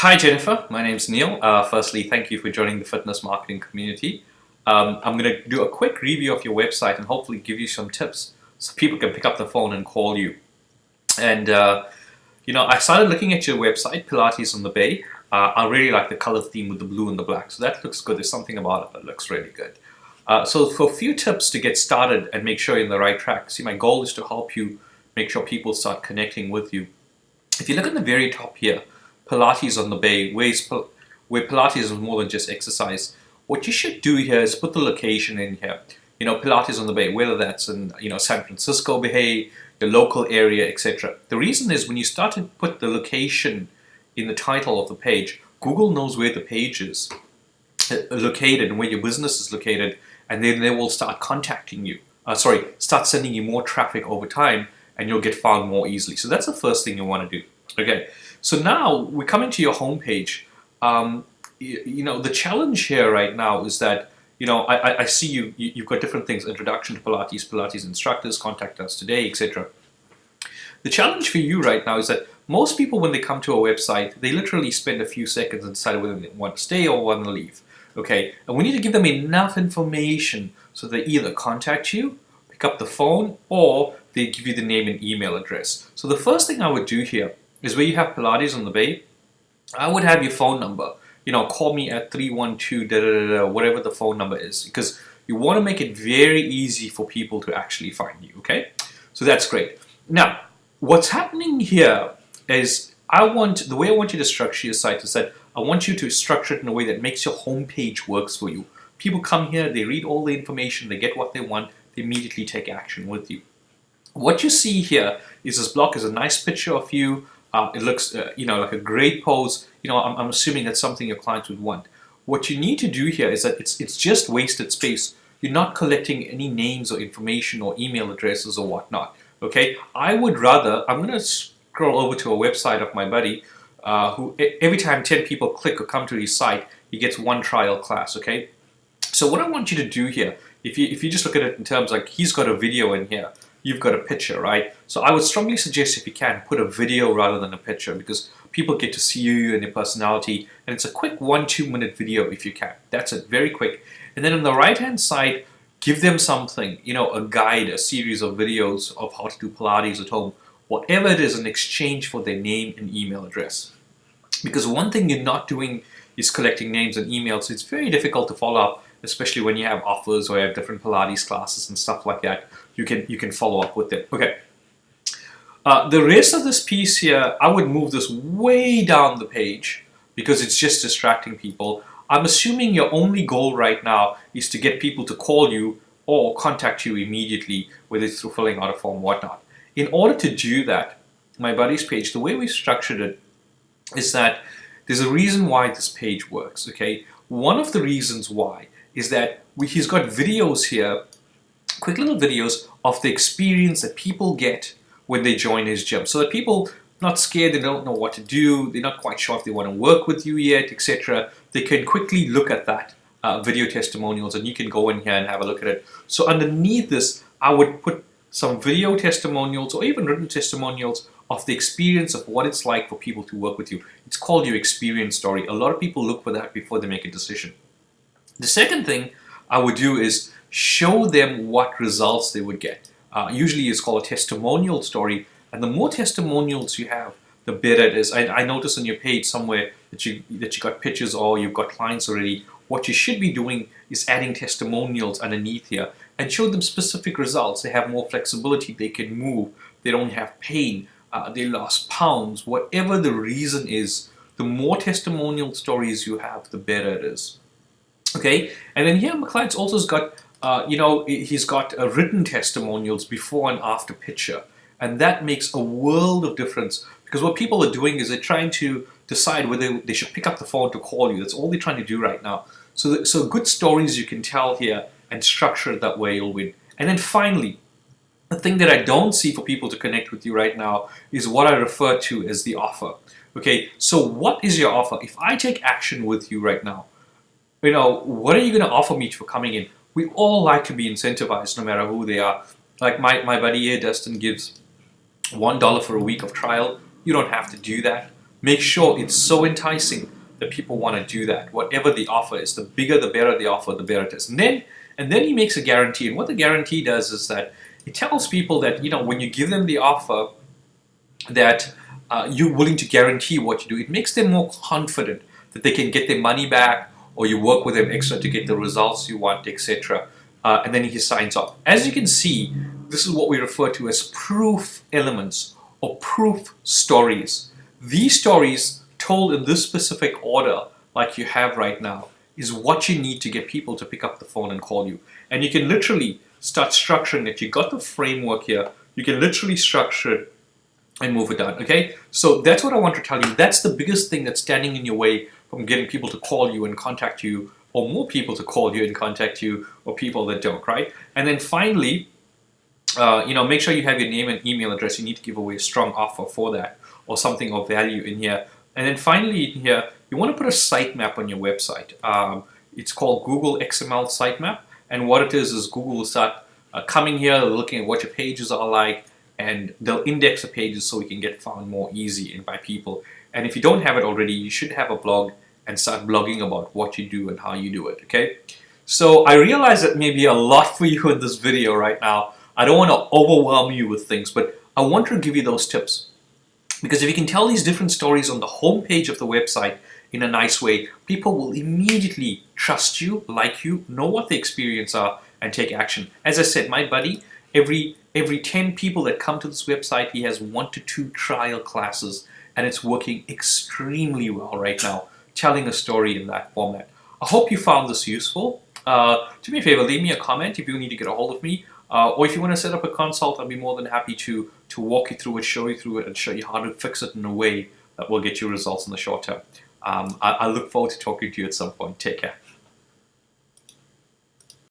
Hi Jennifer, my name's Neil. Firstly, thank you for joining the fitness marketing community. I'm going to do a quick review of your website and hopefully give you some tips so people can pick up the phone and call you. And I started looking at your website, Pilates on the Bay. I really like the color theme with the blue and the black, so that looks good. There's something about it that looks really good. So for a few tips to get started and make sure you're in the right track, see, my goal is to help you make sure people start connecting with you. If you look at the very top here, Pilates on the Bay, where Pilates is more than just exercise, what you should do here is put the location in here. Pilates on the Bay, whether that's in San Francisco Bay, the local area, etc. The reason is when you start to put the location in the title of the page, Google knows where the page is located and where your business is located, and then they will start contacting you. Start sending you more traffic over time, and you'll get found more easily. So that's the first thing you want to do. Okay, so now we're coming to your homepage. The challenge here right now is that I see you've got different things: introduction to Pilates, Pilates instructors, contact us today, etc. The challenge for you right now is that most people, when they come to a website, they literally spend a few seconds and decide whether they want to stay or want to leave. Okay, and we need to give them enough information so they either contact you, pick up the phone, or they give you the name and email address. So the first thing I would do here is where you have Pilates on the Bay, I would have your phone number. Call me at 312 whatever the phone number is, because you want to make it very easy for people to actually find you. Okay, so that's great. Now, what's happening here is the way I want you to structure your site is that I want you to structure it in a way that makes your homepage works for you. People come here, they read all the information, they get what they want, they immediately take action with you. What you see here is this block is a nice picture of you. It looks, like a great pose. I'm assuming that's something your clients would want. What you need to do here is that it's just wasted space. You're not collecting any names or information or email addresses or whatnot. Okay, I'm going to scroll over to a website of my buddy who every time 10 people click or come to his site, he gets one trial class. Okay, so what I want you to do here, if you just look at it in terms like he's got a video in here, you've got a picture, right? So I would strongly suggest, if you can, put a video rather than a picture, because people get to see you and your personality, and it's a quick 1-2 minute video if you can. That's it, very quick. And then on the right hand side, give them something, a guide, a series of videos of how to do Pilates at home, whatever it is, in exchange for their name and email address. Because one thing you're not doing is collecting names and emails, so it's very difficult to follow up, especially when you have offers or you have different Pilates classes and stuff like that. You can follow up with them. Okay. The rest of this piece here, I would move this way down the page because it's just distracting people. I'm assuming your only goal right now is to get people to call you or contact you immediately, whether it's through filling out a form or whatnot. In order to do that, my buddy's page, the way we structured it is that there's a reason why this page works. Okay. One of the reasons why is that he's got videos here, quick little videos of the experience that people get when they join his gym. So that people not scared, they don't know what to do, they're not quite sure if they want to work with you yet, etc. They can quickly look at that video testimonials, and you can go in here and have a look at it. So underneath this, I would put some video testimonials or even written testimonials of the experience of what it's like for people to work with you. It's called your experience story. A lot of people look for that before they make a decision. The second thing I would do is show them what results they would get. Usually it's called a testimonial story, and the more testimonials you have, the better it is. I noticed on your page somewhere that you got pictures or you've got clients already. What you should be doing is adding testimonials underneath here and show them specific results. They have more flexibility, they can move, they don't have pain, they lost pounds, whatever the reason is. The more testimonial stories you have, the better it is. Okay, and then here my client's also got, he's got written testimonials before and after picture, and that makes a world of difference, because what people are doing is they're trying to decide whether they should pick up the phone to call you. That's all they're trying to do right now. So good stories you can tell here and structure it that way, you'll win. And then finally, the thing that I don't see for people to connect with you right now is what I refer to as the offer. Okay, so what is your offer? If I take action with you right now, what are you going to offer me for coming in? We all like to be incentivized no matter who they are. Like my buddy here, Dustin, gives $1 for a week of trial. You don't have to do that. make sure it's so enticing that people want to do that. Whatever the offer is, the bigger, the better the offer, the better it is. And then he makes a guarantee. And what the guarantee does is that it tells people that, when you give them the offer, that you're willing to guarantee what you do. It makes them more confident that they can get their money back, or you work with them extra to get the results you want, etc. And then he signs off. As you can see, this is what we refer to as proof elements or proof stories. These stories told in this specific order, like you have right now, is what you need to get people to pick up the phone and call you. And you can literally start structuring it. You got the framework here. You can literally structure it and move it down, okay? So that's what I want to tell you. That's the biggest thing that's standing in your way from getting people to call you and contact you, or more people to call you and contact you, or people that don't, right? And then finally, make sure you have your name and email address. You need to give away a strong offer for that, or something of value in here. And then finally in here, you want to put a sitemap on your website. It's called Google XML sitemap. And what it is Google will start coming here, looking at what your pages are like, and they'll index the pages so you can get found more easy by people. And if you don't have it already, you should have a blog and start blogging about what you do and how you do it, okay? So I realize that may be a lot for you in this video right now. I don't want to overwhelm you with things, but I want to give you those tips. Because if you can tell these different stories on the home page of the website in a nice way, people will immediately trust you, like you, know what the experience are, and take action. As I said, my buddy, every 10 people that come to this website, he has 1 to 2 trial classes, and it's working extremely well right now, telling a story in that format. I hope you found this useful. Do me a favor, leave me a comment if you need to get a hold of me, or if you want to set up a consult, I'll be more than happy to walk you through it, show you through it, and show you how to fix it in a way that will get you results in the short term. I look forward to talking to you at some point. Take care.